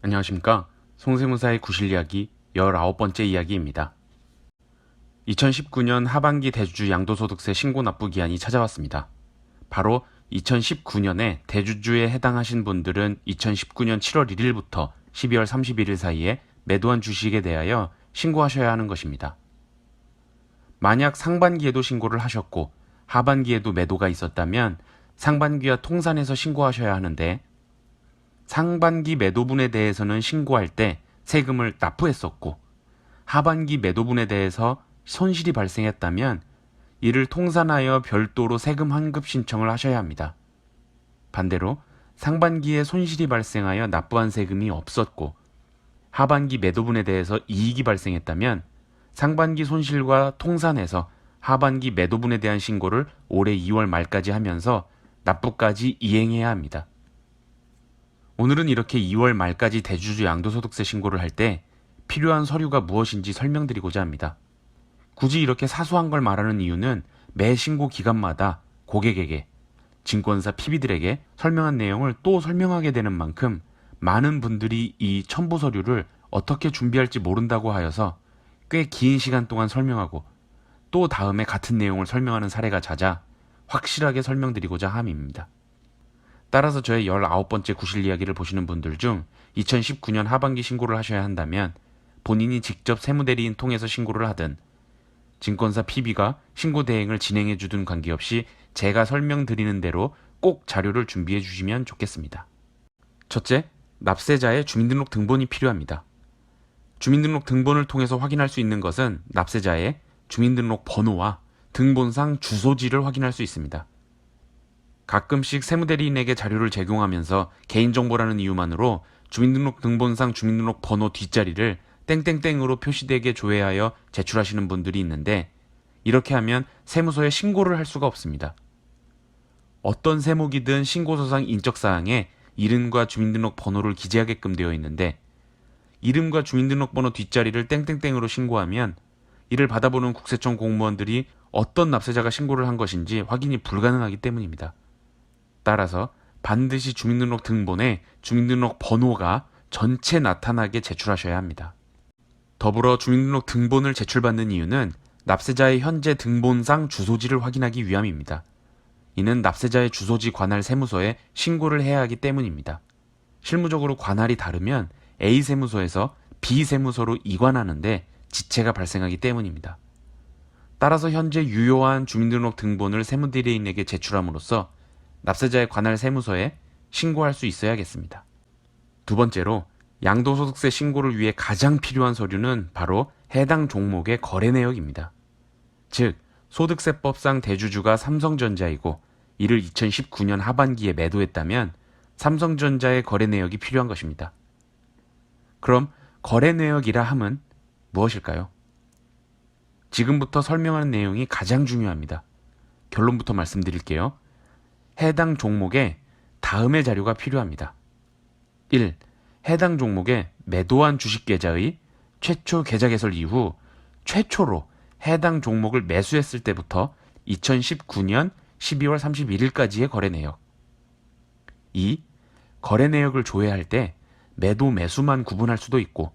안녕하십니까. 송세무사의 구실이야기 19번째 이야기입니다. 2019년 하반기 대주주 양도소득세 신고 납부 기한이 찾아왔습니다. 바로 2019년에 대주주에 해당하신 분들은 2019년 7월 1일부터 12월 31일 사이에 매도한 주식에 대하여 신고하셔야 하는 것입니다. 만약 상반기에도 신고를 하셨고 하반기에도 매도가 있었다면 상반기와 통산해서 신고하셔야 하는데, 상반기 매도분에 대해서는 신고할 때 세금을 납부했었고 하반기 매도분에 대해서 손실이 발생했다면 이를 통산하여 별도로 세금 환급 신청을 하셔야 합니다. 반대로 상반기에 손실이 발생하여 납부한 세금이 없었고 하반기 매도분에 대해서 이익이 발생했다면 상반기 손실과 통산해서 하반기 매도분에 대한 신고를 올해 2월 말까지 하면서 납부까지 이행해야 합니다. 오늘은 이렇게 2월 말까지 대주주 양도소득세 신고를 할 때 필요한 서류가 무엇인지 설명드리고자 합니다. 굳이 이렇게 사소한 걸 말하는 이유는 매 신고 기간마다 고객에게, 증권사 PB들에게 설명한 내용을 또 설명하게 되는 만큼 많은 분들이 이 첨부 서류를 어떻게 준비할지 모른다고 하여서 꽤 긴 시간 동안 설명하고 또 다음에 같은 내용을 설명하는 사례가 잦아 확실하게 설명드리고자 함입니다. 따라서 저의 19번째 구실 이야기를 보시는 분들 중 2019년 하반기 신고를 하셔야 한다면 본인이 직접 세무대리인 통해서 신고를 하든 증권사 PB가 신고 대행을 진행해 주든 관계없이 제가 설명드리는 대로 꼭 자료를 준비해 주시면 좋겠습니다. 첫째, 납세자의 주민등록 등본이 필요합니다. 주민등록 등본을 통해서 확인할 수 있는 것은 납세자의 주민등록 번호와 등본상 주소지를 확인할 수 있습니다. 가끔씩 세무대리인에게 자료를 제공하면서 개인정보라는 이유만으로 주민등록 등본상 주민등록 번호 뒷자리를 땡땡땡으로 표시되게 조회하여 제출하시는 분들이 있는데, 이렇게 하면 세무서에 신고를 할 수가 없습니다. 어떤 세무기든 신고서상 인적사항에 이름과 주민등록 번호를 기재하게끔 되어 있는데, 이름과 주민등록번호 뒷자리를 땡땡땡으로 신고하면 이를 받아보는 국세청 공무원들이 어떤 납세자가 신고를 한 것인지 확인이 불가능하기 때문입니다. 따라서 반드시 주민등록 등본에 주민등록 번호가 전체 나타나게 제출하셔야 합니다. 더불어 주민등록 등본을 제출받는 이유는 납세자의 현재 등본상 주소지를 확인하기 위함입니다. 이는 납세자의 주소지 관할 세무서에 신고를 해야 하기 때문입니다. 실무적으로 관할이 다르면 A 세무서에서 B 세무서로 이관하는데 지체가 발생하기 때문입니다. 따라서 현재 유효한 주민등록 등본을 세무대리인에게 제출함으로써 납세자의 관할 세무서에 신고할 수 있어야겠습니다. 두 번째로, 양도소득세 신고를 위해 가장 필요한 서류는 바로 해당 종목의 거래 내역입니다. 즉, 소득세법상 대주주가 삼성전자이고 이를 2019년 하반기에 매도했다면 삼성전자의 거래 내역이 필요한 것입니다. 그럼 거래 내역이라 함은 무엇일까요? 지금부터 설명하는 내용이 가장 중요합니다. 결론부터 말씀드릴게요. 해당 종목에 다음의 자료가 필요합니다. 1. 해당 종목의 매도한 주식 계좌의 최초 계좌 개설 이후 최초로 해당 종목을 매수했을 때부터 2019년 12월 31일까지의 거래 내역. 2. 거래 내역을 조회할 때 매도 매수만 구분할 수도 있고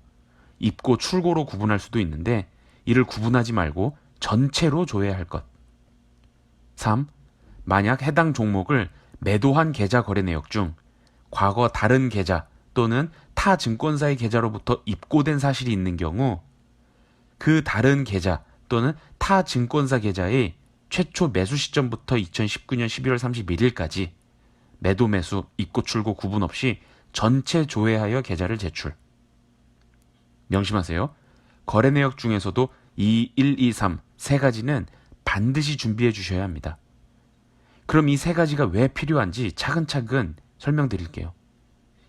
입고 출고로 구분할 수도 있는데 이를 구분하지 말고 전체로 조회할 것. 3. 만약 해당 종목을 매도한 계좌 거래 내역 중 과거 다른 계좌 또는 타 증권사의 계좌로부터 입고된 사실이 있는 경우 그 다른 계좌 또는 타 증권사 계좌의 최초 매수 시점부터 2019년 12월 31일까지 매도 매수 입고 출고 구분 없이 전체 조회하여 계좌를 제출. 명심하세요. 거래 내역 중에서도 2, 1, 2, 3 세 가지는 반드시 준비해 주셔야 합니다. 그럼 이 세 가지가 왜 필요한지 차근차근 설명드릴게요.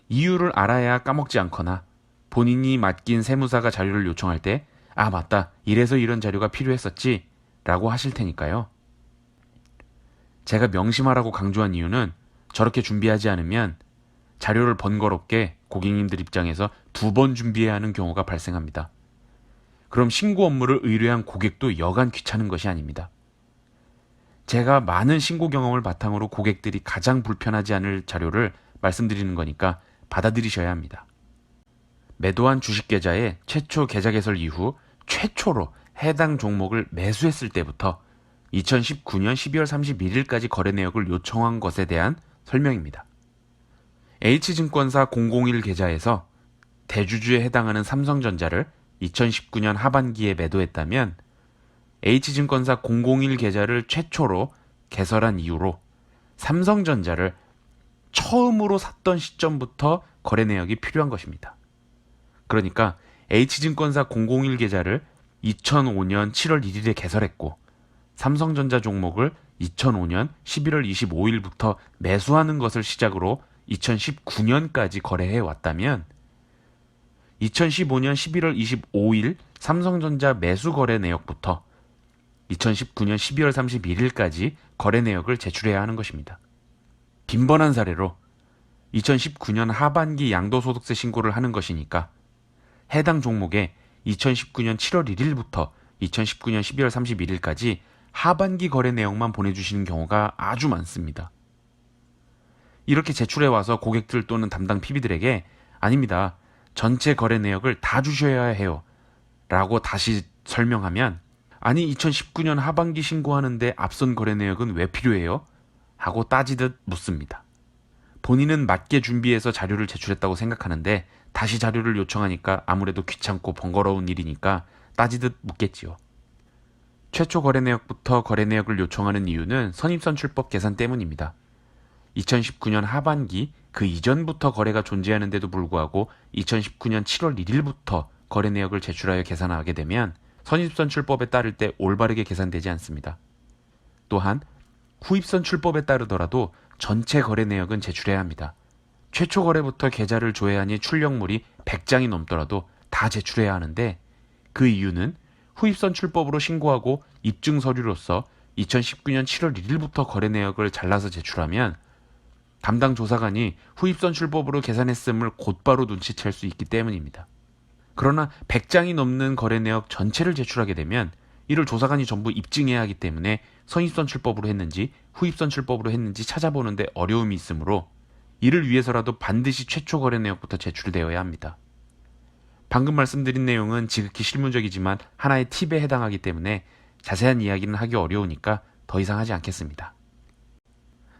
이유를 알아야 까먹지 않거나 본인이 맡긴 세무사가 자료를 요청할 때 아 맞다, 이래서 이런 자료가 필요했었지 라고 하실 테니까요. 제가 명심하라고 강조한 이유는 저렇게 준비하지 않으면 자료를 번거롭게 고객님들 입장에서 2번 준비해야 하는 경우가 발생합니다. 그럼 신고 업무를 의뢰한 고객도 여간 귀찮은 것이 아닙니다. 제가 많은 신고 경험을 바탕으로 고객들이 가장 불편하지 않을 자료를 말씀드리는 거니까 받아들이셔야 합니다. 매도한 주식 계좌의 최초 계좌 개설 이후 최초로 해당 종목을 매수했을 때부터 2019년 12월 31일까지 거래 내역을 요청한 것에 대한 설명입니다. H증권사 001 계좌에서 대주주에 해당하는 삼성전자를 2019년 하반기에 매도했다면 H증권사 001 계좌를 최초로 개설한 이후로 삼성전자를 처음으로 샀던 시점부터 거래 내역이 필요한 것입니다. 그러니까 H증권사 001 계좌를 2005년 7월 1일에 개설했고 삼성전자 종목을 2005년 11월 25일부터 매수하는 것을 시작으로 2019년까지 거래해 왔다면 2015년 11월 25일 삼성전자 매수 거래 내역부터 2019년 12월 31일까지 거래 내역을 제출해야 하는 것입니다. 빈번한 사례로 2019년 하반기 양도소득세 신고를 하는 것이니까 해당 종목에 2019년 7월 1일부터 2019년 12월 31일까지 하반기 거래 내역만 보내주시는 경우가 아주 많습니다. 이렇게 제출해와서 고객들 또는 담당 PB들에게 아닙니다. 전체 거래 내역을 다 주셔야 해요. 라고 다시 설명하면 아니 2019년 하반기 신고하는데 앞선 거래 내역은 왜 필요해요? 하고 따지듯 묻습니다. 본인은 맞게 준비해서 자료를 제출했다고 생각하는데 다시 자료를 요청하니까 아무래도 귀찮고 번거로운 일이니까 따지듯 묻겠지요. 최초 거래 내역부터 거래 내역을 요청하는 이유는 선입선출법 계산 때문입니다. 2019년 하반기 그 이전부터 거래가 존재하는데도 불구하고 2019년 7월 1일부터 거래 내역을 제출하여 계산하게 되면 선입선출법에 따를 때 올바르게 계산되지 않습니다. 또한 후입선출법에 따르더라도 전체 거래 내역은 제출해야 합니다. 최초 거래부터 계좌를 조회하니 출력물이 100장이 넘더라도 다 제출해야 하는데 그 이유는 후입선출법으로 신고하고 입증 서류로서 2019년 7월 1일부터 거래 내역을 잘라서 제출하면 담당 조사관이 후입선출법으로 계산했음을 곧바로 눈치챌 수 있기 때문입니다. 그러나 100장이 넘는 거래 내역 전체를 제출하게 되면 이를 조사관이 전부 입증해야 하기 때문에 선입선출법으로 했는지 후입선출법으로 했는지 찾아보는데 어려움이 있으므로 이를 위해서라도 반드시 최초 거래 내역부터 제출되어야 합니다. 방금 말씀드린 내용은 지극히 실무적이지만 하나의 팁에 해당하기 때문에 자세한 이야기는 하기 어려우니까 더 이상 하지 않겠습니다.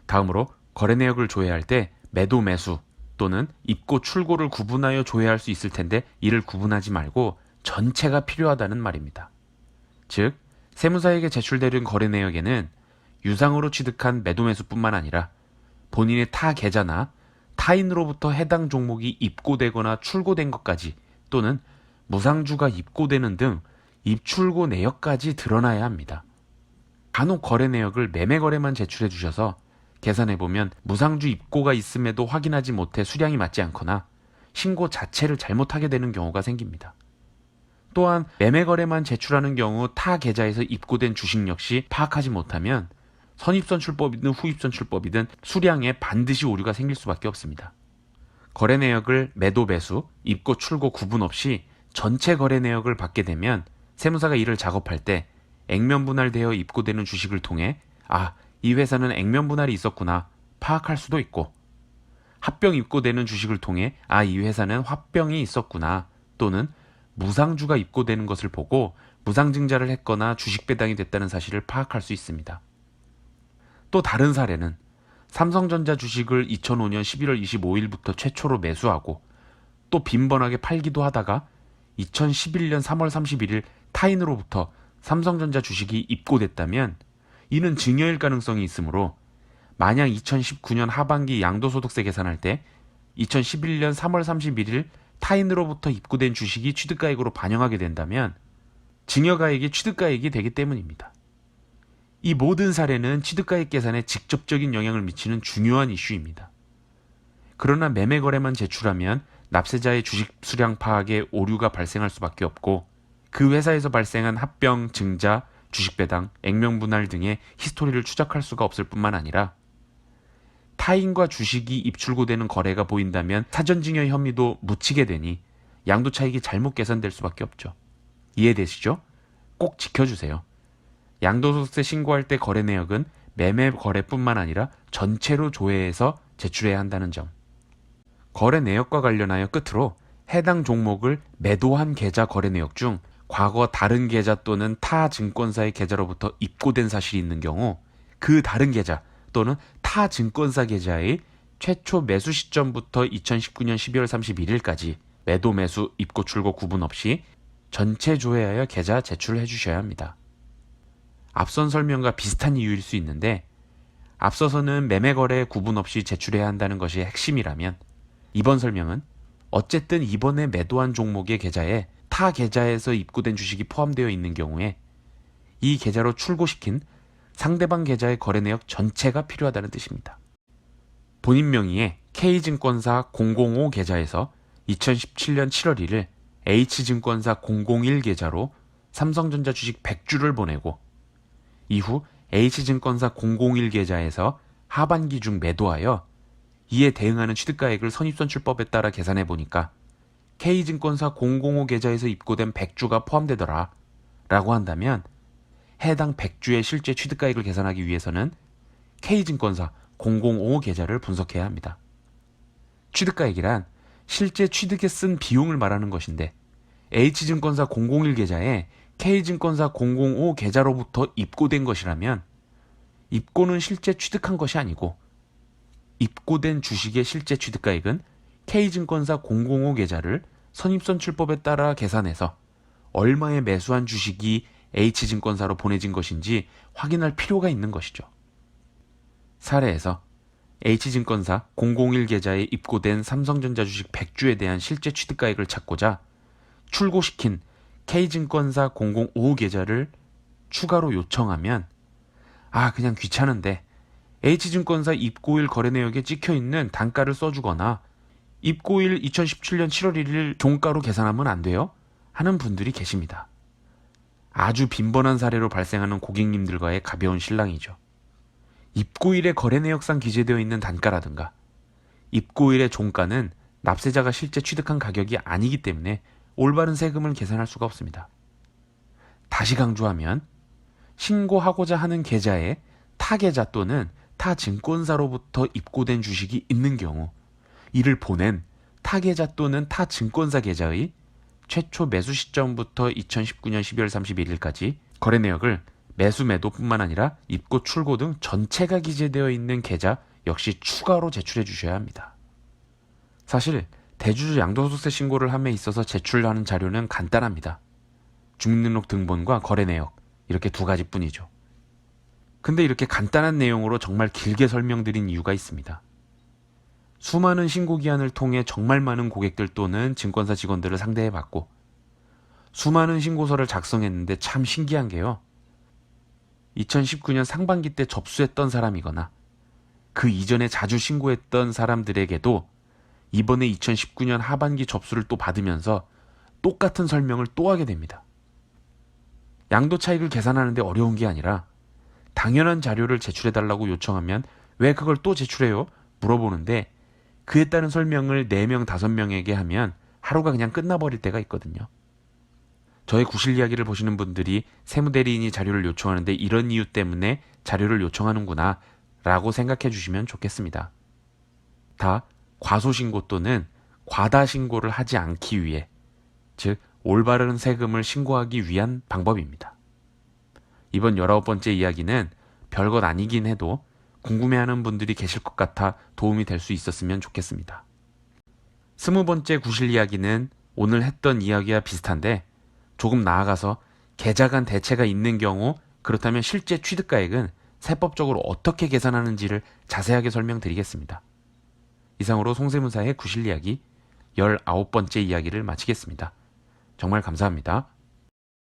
다음으로 거래 내역을 조회할 때 매도 매수 또는 입고 출고를 구분하여 조회할 수 있을 텐데 이를 구분하지 말고 전체가 필요하다는 말입니다. 즉 세무사에게 제출되는 거래 내역에는 유상으로 취득한 매도 매수뿐만 아니라 본인의 타 계좌나 타인으로부터 해당 종목이 입고되거나 출고된 것까지 또는 무상주가 입고되는 등 입출고 내역까지 드러나야 합니다. 간혹 거래 내역을 매매 거래만 제출해 주셔서 계산해보면 무상주 입고가 있음에도 확인하지 못해 수량이 맞지 않거나 신고 자체를 잘못하게 되는 경우가 생깁니다. 또한 매매 거래만 제출하는 경우 타 계좌에서 입고된 주식 역시 파악하지 못하면 선입선출법이든 후입선출법이든 수량에 반드시 오류가 생길 수밖에 없습니다. 거래 내역을 매도 매수, 입고 출고 구분 없이 전체 거래 내역을 받게 되면 세무사가 이를 작업할 때 액면 분할되어 입고되는 주식을 통해 이 회사는 액면 분할이 있었구나 파악할 수도 있고 합병 입고되는 주식을 통해 이 회사는 화병이 있었구나 또는 무상주가 입고되는 것을 보고 무상증자를 했거나 주식 배당이 됐다는 사실을 파악할 수 있습니다. 또 다른 사례는 삼성전자 주식을 2005년 11월 25일부터 최초로 매수하고 또 빈번하게 팔기도 하다가 2011년 3월 31일 타인으로부터 삼성전자 주식이 입고됐다면 이는 증여일 가능성이 있으므로 만약 2019년 하반기 양도소득세 계산할 때 2011년 3월 31일 타인으로부터 입고된 주식이 취득가액으로 반영하게 된다면 증여가액이 취득가액이 되기 때문입니다. 이 모든 사례는 취득가액 계산에 직접적인 영향을 미치는 중요한 이슈입니다. 그러나 매매 거래만 제출하면 납세자의 주식 수량 파악에 오류가 발생할 수밖에 없고 그 회사에서 발생한 합병, 증자, 주식 배당, 액면 분할 등의 히스토리를 추적할 수가 없을 뿐만 아니라 타인과 주식이 입출고되는 거래가 보인다면 사전증여 혐의도 묻히게 되니 양도 차익이 잘못 계산될 수밖에 없죠. 이해되시죠? 꼭 지켜주세요. 양도소득세 신고할 때 거래 내역은 매매 거래뿐만 아니라 전체로 조회해서 제출해야 한다는 점. 거래 내역과 관련하여 끝으로 해당 종목을 매도한 계좌 거래 내역 중 과거 다른 계좌 또는 타 증권사의 계좌로부터 입고된 사실이 있는 경우 그 다른 계좌 또는 타 증권사 계좌의 최초 매수 시점부터 2019년 12월 31일까지 매도 매수 입고 출고 구분 없이 전체 조회하여 계좌 제출을 해주셔야 합니다. 앞선 설명과 비슷한 이유일 수 있는데 앞서서는 매매 거래 구분 없이 제출해야 한다는 것이 핵심이라면 이번 설명은 어쨌든 이번에 매도한 종목의 계좌에 타 계좌에서 입고된 주식이 포함되어 있는 경우에 이 계좌로 출고시킨 상대방 계좌의 거래 내역 전체가 필요하다는 뜻입니다. 본인 명의의 K증권사 005 계좌에서 2017년 7월 1일 H증권사 001 계좌로 삼성전자 주식 100주를 보내고 이후 H증권사 001 계좌에서 하반기 중 매도하여 이에 대응하는 취득가액을 선입선출법에 따라 계산해 보니까 K증권사 005 계좌에서 입고된 100주가 포함되더라 라고 한다면 해당 100주의 실제 취득가액을 계산하기 위해서는 K증권사 005 계좌를 분석해야 합니다. 취득가액이란 실제 취득에 쓴 비용을 말하는 것인데 H증권사 001 계좌에 K증권사 005 계좌로부터 입고된 것이라면 입고는 실제 취득한 것이 아니고 입고된 주식의 실제 취득가액은 K증권사 005 계좌를 선입선출법에 따라 계산해서 얼마에 매수한 주식이 H증권사로 보내진 것인지 확인할 필요가 있는 것이죠. 사례에서 H증권사 001 계좌에 입고된 삼성전자 주식 100주에 대한 실제 취득가액을 찾고자 출고시킨 K증권사 005 계좌를 추가로 요청하면 그냥 귀찮은데 H증권사 입고일 거래 내역에 찍혀있는 단가를 써주거나 입고일 2017년 7월 1일 종가로 계산하면 안 돼요? 하는 분들이 계십니다. 아주 빈번한 사례로 발생하는 고객님들과의 가벼운 실랑이죠. 입고일의 거래 내역상 기재되어 있는 단가라든가 입고일의 종가는 납세자가 실제 취득한 가격이 아니기 때문에 올바른 세금을 계산할 수가 없습니다. 다시 강조하면 신고하고자 하는 계좌에 타 계좌 또는 타 증권사로부터 입고된 주식이 있는 경우 이를 보낸 타 계좌 또는 타 증권사 계좌의 최초 매수 시점부터 2019년 12월 31일까지 거래 내역을 매수 매도뿐만 아니라 입고 출고 등 전체가 기재되어 있는 계좌 역시 추가로 제출해 주셔야 합니다. 사실 대주주 양도소득세 신고를 함에 있어서 제출하는 자료는 간단합니다. 주민등록 등본과 거래 내역 이렇게 두 가지뿐이죠. 근데 이렇게 간단한 내용으로 정말 길게 설명드린 이유가 있습니다. 수많은 신고기한을 통해 정말 많은 고객들 또는 증권사 직원들을 상대해봤고 수많은 신고서를 작성했는데 참 신기한 게요. 2019년 상반기 때 접수했던 사람이거나 그 이전에 자주 신고했던 사람들에게도 이번에 2019년 하반기 접수를 또 받으면서 똑같은 설명을 또 하게 됩니다. 양도 차익을 계산하는데 어려운 게 아니라 당연한 자료를 제출해달라고 요청하면 왜 그걸 또 제출해요? 물어보는데 그에 따른 설명을 4명, 5명에게 하면 하루가 그냥 끝나버릴 때가 있거든요. 저의 구실 이야기를 보시는 분들이 세무대리인이 자료를 요청하는데 이런 이유 때문에 자료를 요청하는구나 라고 생각해 주시면 좋겠습니다. 다 과소신고 또는 과다신고를 하지 않기 위해, 즉 올바른 세금을 신고하기 위한 방법입니다. 이번 19번째 이야기는 별것 아니긴 해도 궁금해하는 분들이 계실 것 같아 도움이 될 수 있었으면 좋겠습니다. 20번째 구실 이야기는 오늘 했던 이야기와 비슷한데 조금 나아가서 계좌 간 대체가 있는 경우 그렇다면 실제 취득가액은 세법적으로 어떻게 계산하는지를 자세하게 설명드리겠습니다. 이상으로 송세무사의 구실 이야기 19번째 이야기를 마치겠습니다. 정말 감사합니다.